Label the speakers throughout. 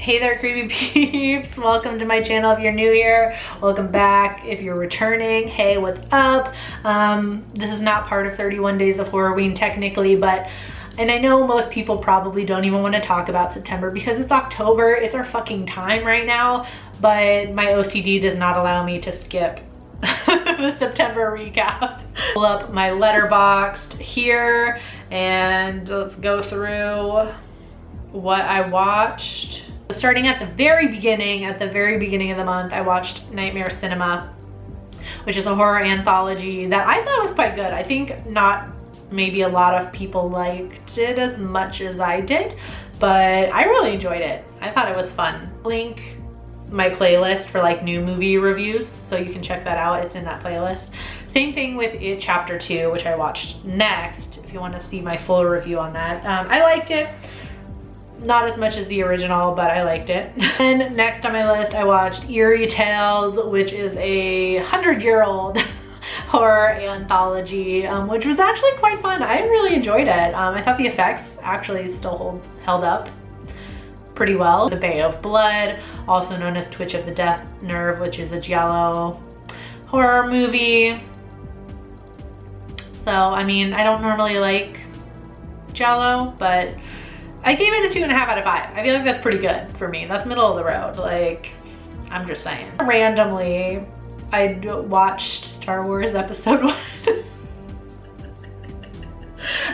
Speaker 1: Hey there, creepy peeps. Welcome to my channel if you're new here. Welcome back if you're returning. Hey, what's up? This is not part of 31 Days of Horrorween technically, and I know most people probably don't even want to talk about September because it's October. It's our fucking time right now, but my OCD does not allow me to skip the September recap. Pull up my Letterboxd here and let's go through what I watched. Starting at the very beginning of the month, I watched Nightmare Cinema, which is a horror anthology that I thought was quite good. I think not maybe a lot of people liked it as much as I did, but I really enjoyed it. I thought it was fun. Link my playlist for like new movie reviews, so you can check that out. It's in that playlist. Same thing with It Chapter 2, which I watched next, if you want to see my full review on that. I liked it. Not as much as the original, but I liked it. And next on my list, I watched Eerie Tales, which is a 100-year-old horror anthology, which was actually quite fun. I really enjoyed it. I thought the effects actually still held up pretty well. The Bay of Blood, also known as Twitch of the Death Nerve, which is a giallo horror movie. So, I mean, I don't normally like giallo, but I gave it a 2.5 out of 5. I feel like that's pretty good for me. That's middle of the road. Like, I'm just saying. Randomly, I watched Star Wars Episode 1.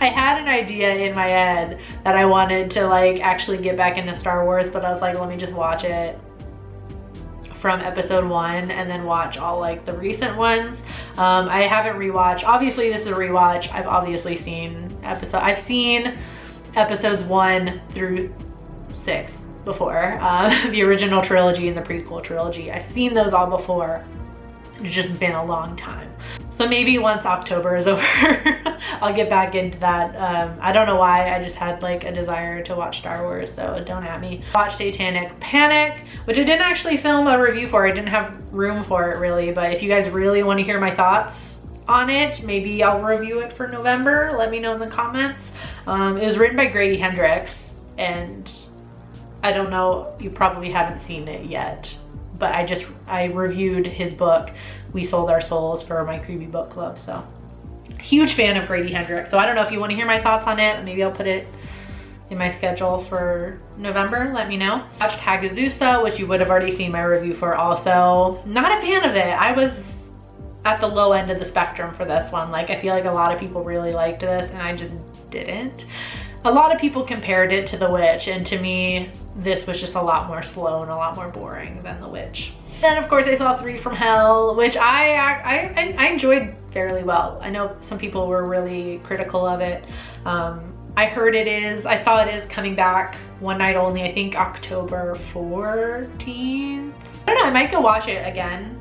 Speaker 1: I had an idea in my head that I wanted to like actually get back into Star Wars, but I was like, let me just watch it from episode 1 and then watch all like the recent ones. I haven't rewatched. Obviously, this is a rewatch. I've obviously seen episodes 1 through 6 before. The original trilogy and the prequel trilogy. I've seen those all before. It's just been a long time. So maybe once October is over, I'll get back into that. I don't know why, I just had like a desire to watch Star Wars, so don't at me. Watch Satanic Panic, which I didn't actually film a review for. I didn't have room for it really, but if you guys really want to hear my thoughts on it, maybe I'll review it for November. Let me know in the comments. It was written by Grady Hendrix, and I don't know, you probably haven't seen it yet, but I reviewed his book, We Sold Our Souls, for my Creepy Book Club, so huge fan of Grady Hendrix. So I don't know if you want to hear my thoughts on it. Maybe I'll put it in my schedule for November. Let me know. Watched Hagazusa, which you would have already seen my review for also. Not a fan of it. I was at the low end of the spectrum for this one. Like, I feel like a lot of people really liked this and I just didn't. A lot of people compared it to The Witch, and to me, this was just a lot more slow and a lot more boring than The Witch. Then, of course, I saw 3 from Hell, which I enjoyed fairly well. I know some people were really critical of it. I saw it is coming back one night only, I think October 14th. I don't know, I might go watch it again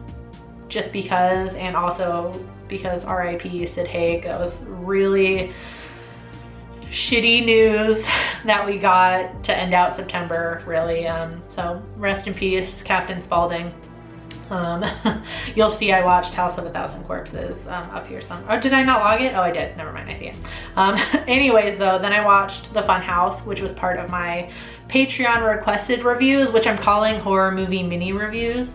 Speaker 1: just because, and also because RIP Sid Haig. That was really shitty news that we got to end out September, really. So rest in peace, Captain Spaulding. You'll see I watched House of a Thousand Corpses up here some. Oh, did I not log it? Oh, I did. Never mind, I see it. Anyways, though, then I watched The Fun House, which was part of my Patreon requested reviews, which I'm calling horror movie mini reviews.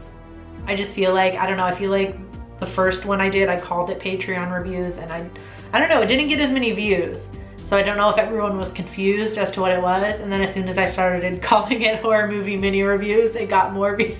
Speaker 1: I just feel like, I don't know, I feel like the first one I did, I called it Patreon reviews, and I don't know, it didn't get as many views. So I don't know if everyone was confused as to what it was. And then as soon as I started calling it horror movie mini reviews, it got more views.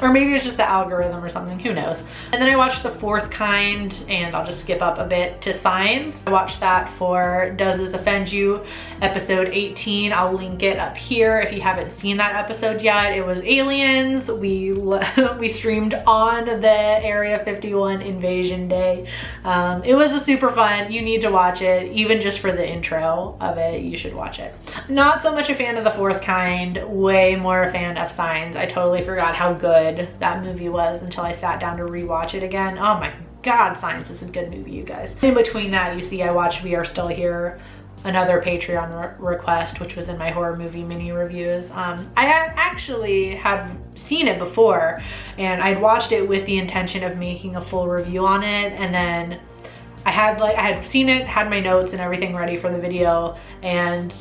Speaker 1: Or maybe it's just the algorithm or something, who knows. And then I watched The Fourth Kind, and I'll just skip up a bit to Signs. I watched that for Does This Offend You, episode 18. I'll link it up here if you haven't seen that episode yet. It was aliens. We streamed on the Area 51 invasion day. It was a super fun. You need to watch it, even just for the intro of it. You should watch it. Not so much a fan of The Fourth Kind, way more a fan of Signs. I totally forgot how good that movie was until I sat down to rewatch it again. Oh my god, Signs is a good movie, you guys. In between that, you see I watched We Are Still Here, another Patreon request, which was in my horror movie mini reviews. I actually had seen it before, and I'd watched it with the intention of making a full review on it, and then I had seen it, had my notes and everything ready for the video, and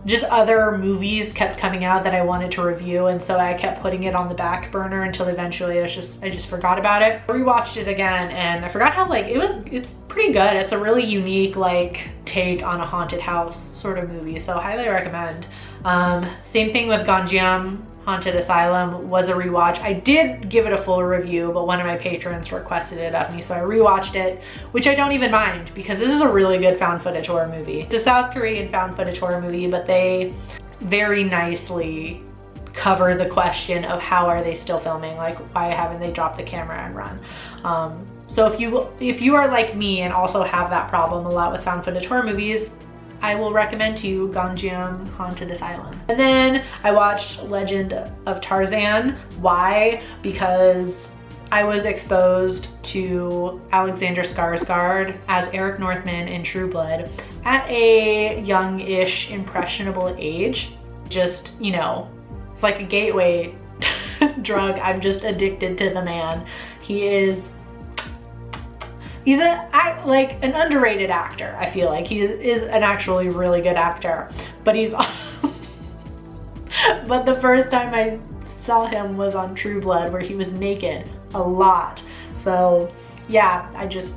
Speaker 1: just other movies kept coming out that I wanted to review, and so I kept putting it on the back burner until eventually I just forgot about it. I rewatched it again and I forgot how like it's pretty good. It's a really unique like take on a haunted house sort of movie, so highly recommend. Same thing with Ganjiam Haunted Asylum was a rewatch. I did give it a full review, but one of my patrons requested it of me, so I rewatched it, which I don't even mind because this is a really good found footage horror movie. It's a South Korean found footage horror movie, but they very nicely cover the question of how are they still filming, like why haven't they dropped the camera and run. So if you are like me and also have that problem a lot with found footage horror movies, I will recommend to you Ganjiam Haunted Asylum. And then I watched Legend of Tarzan. Why? Because I was exposed to Alexander Skarsgård as Eric Northman in True Blood at a young-ish impressionable age. Just, you know, it's like a gateway drug. I'm just addicted to the man. He's like an underrated actor. I feel like he is an actually really good actor, but he's but the first time I saw him was on True Blood, where he was naked a lot. So yeah, I just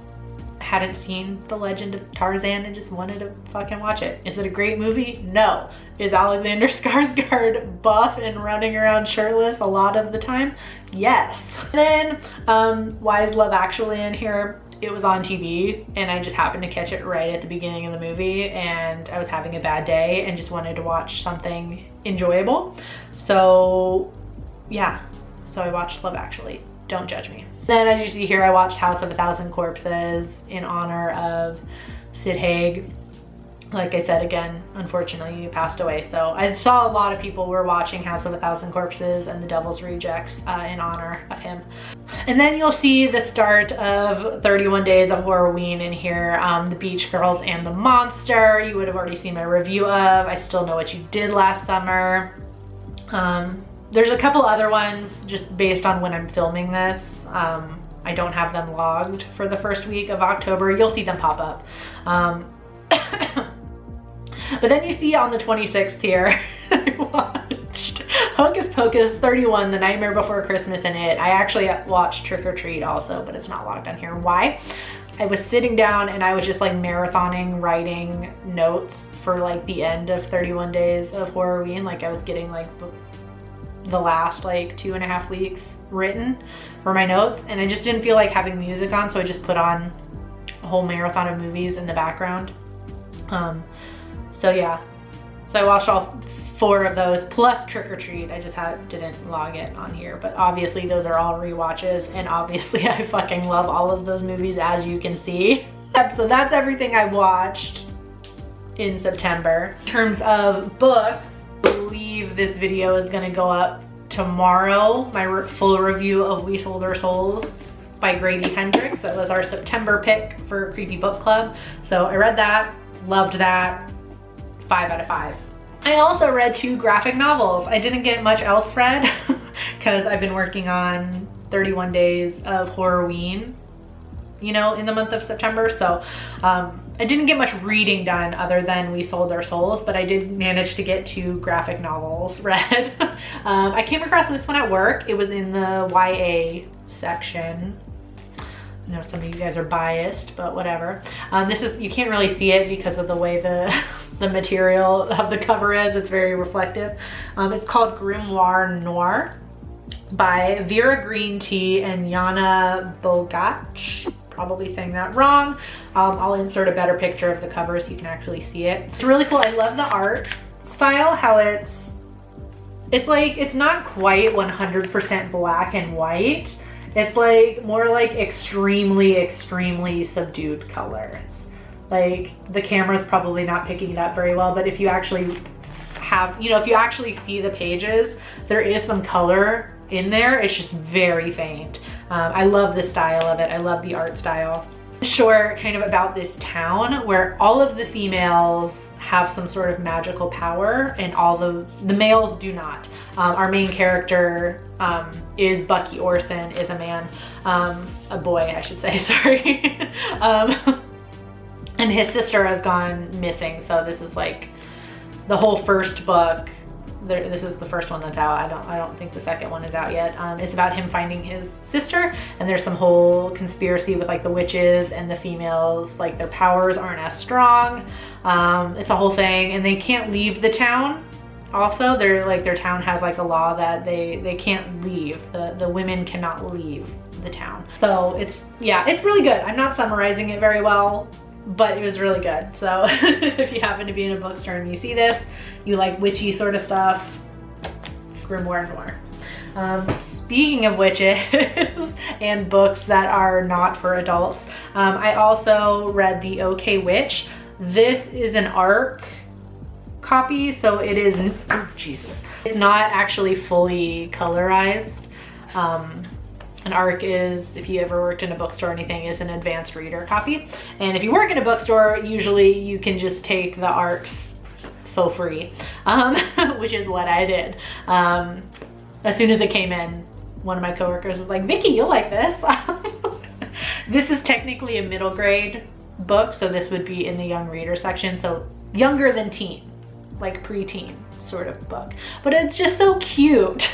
Speaker 1: hadn't seen The Legend of Tarzan and just wanted to fucking watch it. Is it a great movie? No. Is Alexander Skarsgård buff and running around shirtless a lot of the time? Yes. And then why is Love Actually in here? It was on TV and I just happened to catch it right at the beginning of the movie, and I was having a bad day and just wanted to watch something enjoyable. So yeah, so I watched Love Actually. Don't judge me. Then as you see here, I watched House of a Thousand Corpses in honor of Sid Haig. Like I said, again, unfortunately, he passed away. So I saw a lot of people were watching House of a Thousand Corpses and The Devil's Rejects in honor of him. And then you'll see the start of 31 Days of Horrorween in here. The Beach Girls and the Monster, you would have already seen my review of. I Still Know What You Did Last Summer. There's a couple other ones just based on when I'm filming this. I don't have them logged for the first week of October. You'll see them pop up. But then you see on the 26th here, I watched Hocus Pocus 31, The Nightmare Before Christmas, and It. I actually watched Trick or Treat also, but it's not logged on here. Why? I was sitting down and I was just like marathoning writing notes for like the end of 31 Days of Horrorween. Like I was getting like the last like 2.5 weeks written for my notes, and I just didn't feel like having music on, so I just put on a whole marathon of movies in the background. So yeah, so I watched all 4 of those plus Trick or Treat. I just didn't log it on here, but obviously those are all rewatches, and obviously I fucking love all of those movies, as you can see. Yep, so that's everything I watched in September. In terms of books, I believe this video is gonna go up tomorrow, my full review of We Sold Our Souls by Grady Hendrix. That was our September pick for Creepy Book Club. So I read that, loved that, 5 out of 5. I also read 2 graphic novels. I didn't get much else read because I've been working on 31 Days of Horrorween, you know, in the month of September. So I didn't get much reading done other than We Sold Our Souls, but I did manage to get 2 graphic novels read. I came across this one at work. It was in the YA section. I know some of you guys are biased, but whatever. This is, you can't really see it because of the way the material of the cover is. It's very reflective. It's called Grimoire Noir by Vera Green Tea and Yana Bogach. Probably saying that wrong. I'll insert a better picture of the cover so you can actually see it. It's really cool. I love the art style, how it's like, it's not quite 100% black and white. It's like more like extremely subdued colors. Like the camera's probably not picking it up very well, but if you actually have, you know, if you actually see the pages, there is some color in there. It's just very faint. I love the style of it. I love the art style. Short kind of about this town where all of the females have some sort of magical power and all the males do not. Our main character is Bucky Orson, is a man, a boy I should say, sorry. And his sister has gone missing, so this is like the whole first book, this is the first one that's out. I don't think the second one is out yet. It's about him finding his sister, and there's some whole conspiracy with like the witches and the females, like their powers aren't as strong. It's a whole thing, and they can't leave the town. Also, their town has like a law that they can't leave. The women cannot leave the town. So it's really good. I'm not summarizing it very well, but it was really good. So if you happen to be in a bookstore and you see this, you like witchy sort of stuff, Grimoire Noir. Speaking of witches and books that are not for adults, I also read The OK Witch. This is an ARC copy, so it is, oh Jesus, it's not actually fully colorized. An ARC is, if you ever worked in a bookstore or anything, is an advanced reader copy. And if you work in a bookstore, usually you can just take the ARCs for free, which is what I did. As soon as it came in, one of my coworkers was like, Vicky, you'll like this. This is technically a middle grade book, so this would be in the young reader section, so younger than teen, like preteen sort of book. But it's just so cute.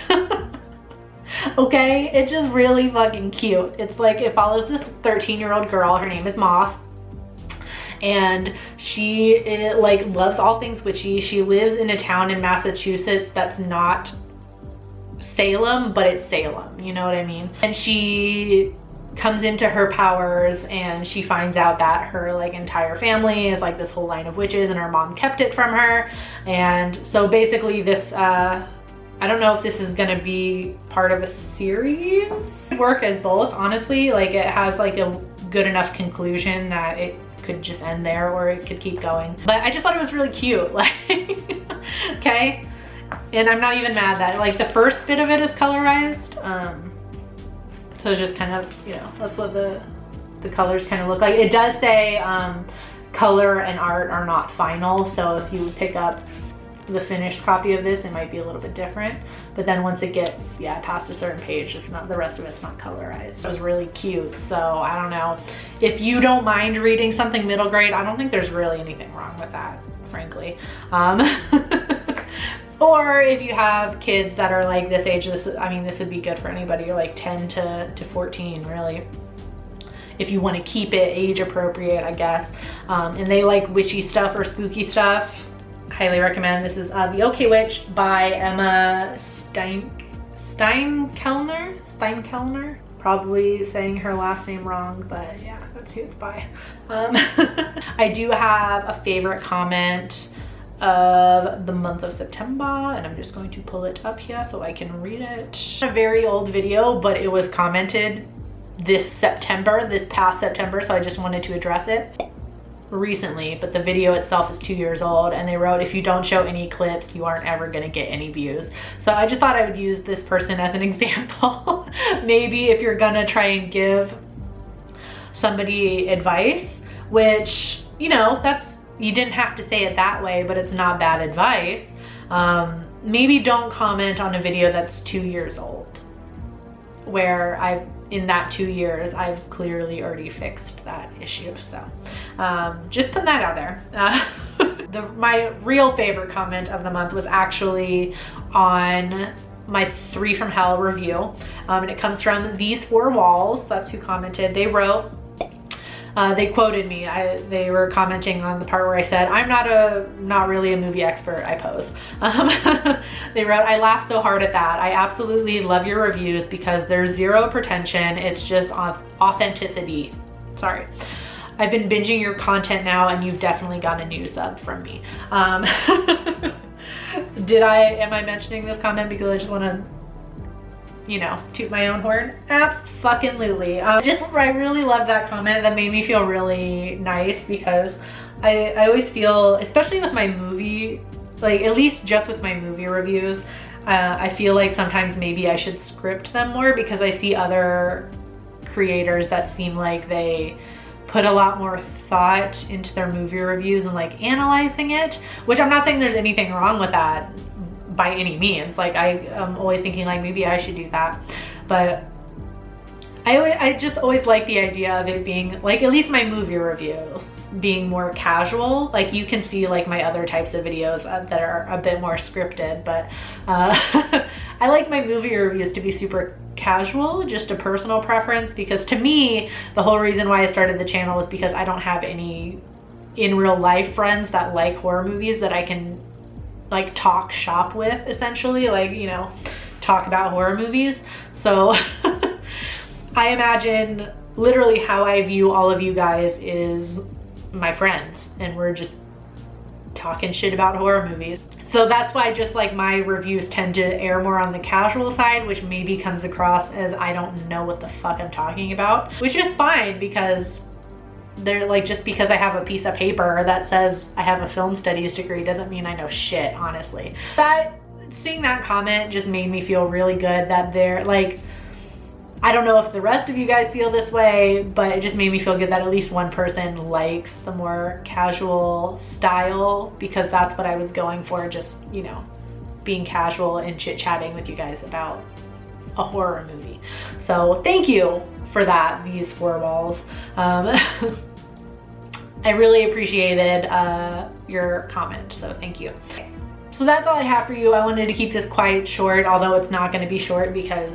Speaker 1: Okay, it's just really fucking cute. It's like, it follows this 13-year-old girl. Her name is Moth, and she like loves all things witchy. She lives in a town in Massachusetts that's not Salem, but it's Salem, you know what I mean? And she comes into her powers, and she finds out that her like entire family is like this whole line of witches, and her mom kept it from her. And so basically this I don't know if this is gonna be part of a series. Work as both, honestly. Like, it has like a good enough conclusion that it could just end there, or it could keep going. But I just thought it was really cute, like, okay? And I'm not even mad that, like, the first bit of it is colorized. So it's just kind of, you know, that's what the colors kind of look like. It does say color and art are not final, so if you pick up the finished copy of this, it might be a little bit different. But then once it gets past a certain page, it's not, the rest of it's not colorized. It was really cute. So I don't know, if you don't mind reading something middle grade, I don't think there's really anything wrong with that, frankly. Or if you have kids that are like this age, this would be good for anybody like 10 to 14, really, if you want to keep it age appropriate, I guess. And they like witchy stuff or spooky stuff, highly recommend. This is The OK Witch by Emma Steinkellner. Probably saying her last name wrong, but yeah, that's who it's by. I do have a favorite comment of the month of September, and I'm just going to pull it up here so I can read it. A very old video, but it was commented this past September, so I just wanted to address it recently. But the video itself is 2 years old, and they wrote, if you don't show any clips, you aren't ever gonna get any views. So I just thought I would use this person as an example. Maybe if you're gonna try and give somebody advice, which, you know, you didn't have to say it that way, but it's not bad advice. Maybe don't comment on a video that's 2 years old, where in that 2 years, I've clearly already fixed that issue. So just putting that out there. My real favorite comment of the month was actually on my 3 from Hell review. And it comes from These Four Walls. That's who commented. They wrote, they quoted me. They were commenting on the part where I said, I'm not really a movie expert, I pose. They wrote, I laughed so hard at that. I absolutely love your reviews because there's zero pretension. It's just authenticity. Sorry. I've been binging your content now, and you've definitely got a new sub from me. Am I mentioning this comment because I just want to, you know, toot my own horn? Abso-fucking-lutely. I really love that comment. That made me feel really nice, because I always feel, especially with my movie, like at least just with my movie reviews, I feel like sometimes maybe I should script them more, because I see other creators that seem like they put a lot more thought into their movie reviews and like analyzing it, which I'm not saying there's anything wrong with that by any means. Like I'm always thinking like maybe I should do that, but I just always like the idea of it being like, at least my movie reviews being more casual. Like you can see like my other types of videos that are a bit more scripted, but I like my movie reviews to be super casual, just a personal preference, because to me, the whole reason why I started the channel was because I don't have any in real life friends that like horror movies that I can like talk shop with, essentially, like, you know, talk about horror movies. So I imagine literally how I view all of you guys is my friends, and we're just talking shit about horror movies. So that's why just like my reviews tend to err more on the casual side, which maybe comes across as I don't know what the fuck I'm talking about, which is fine, because they're like, just because I have a piece of paper that says I have a film studies degree doesn't mean I know shit, honestly. Seeing that comment just made me feel really good that they're like, I don't know if the rest of you guys feel this way, but it just made me feel good that at least one person likes the more casual style, because that's what I was going for, just, you know, being casual and chit-chatting with you guys about a horror movie. So thank you for that, these four balls. I really appreciated your comment, so thank you. Okay. So that's all I have for you. I wanted to keep this quite short, although it's not going to be short because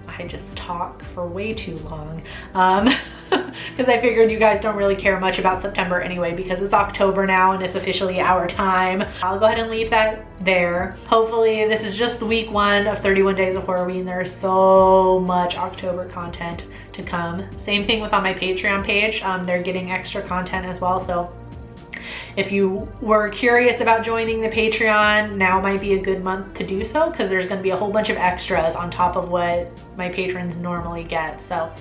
Speaker 1: I just talk for way too long, because I figured you guys don't really care much about September anyway, because it's October now and it's officially our time. I'll go ahead and leave that there. Hopefully this is just the week 1 of 31 Days of Horrorween. There's so much October content to come. Same thing with on my Patreon page. They're getting extra content as well, so if you were curious about joining the Patreon, now might be a good month to do so, because there's going to be a whole bunch of extras on top of what my patrons normally get. So,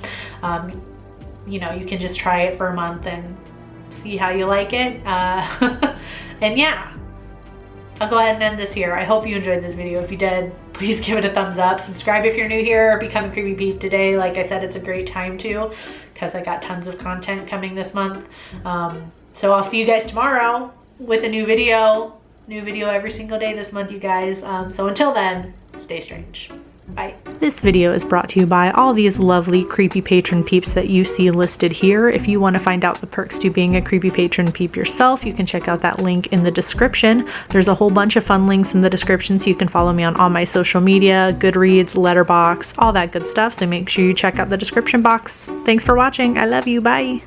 Speaker 1: you know, you can just try it for a month and see how you like it. And yeah, I'll go ahead and end this here. I hope you enjoyed this video. If you did, please give it a thumbs up. Subscribe if you're new here. Become a Creepy Peep today. Like I said, it's a great time to, because I got tons of content coming this month. So I'll see you guys tomorrow with a new video every single day this month, you guys. So until then, stay strange. Bye. This video is brought to you by all these lovely creepy patron peeps that you see listed here. If you want to find out the perks to being a creepy patron peep yourself, you can check out that link in the description. There's a whole bunch of fun links in the description, so you can follow me on all my social media, Goodreads, Letterboxd, all that good stuff. So make sure you check out the description box. Thanks for watching. I love you. Bye.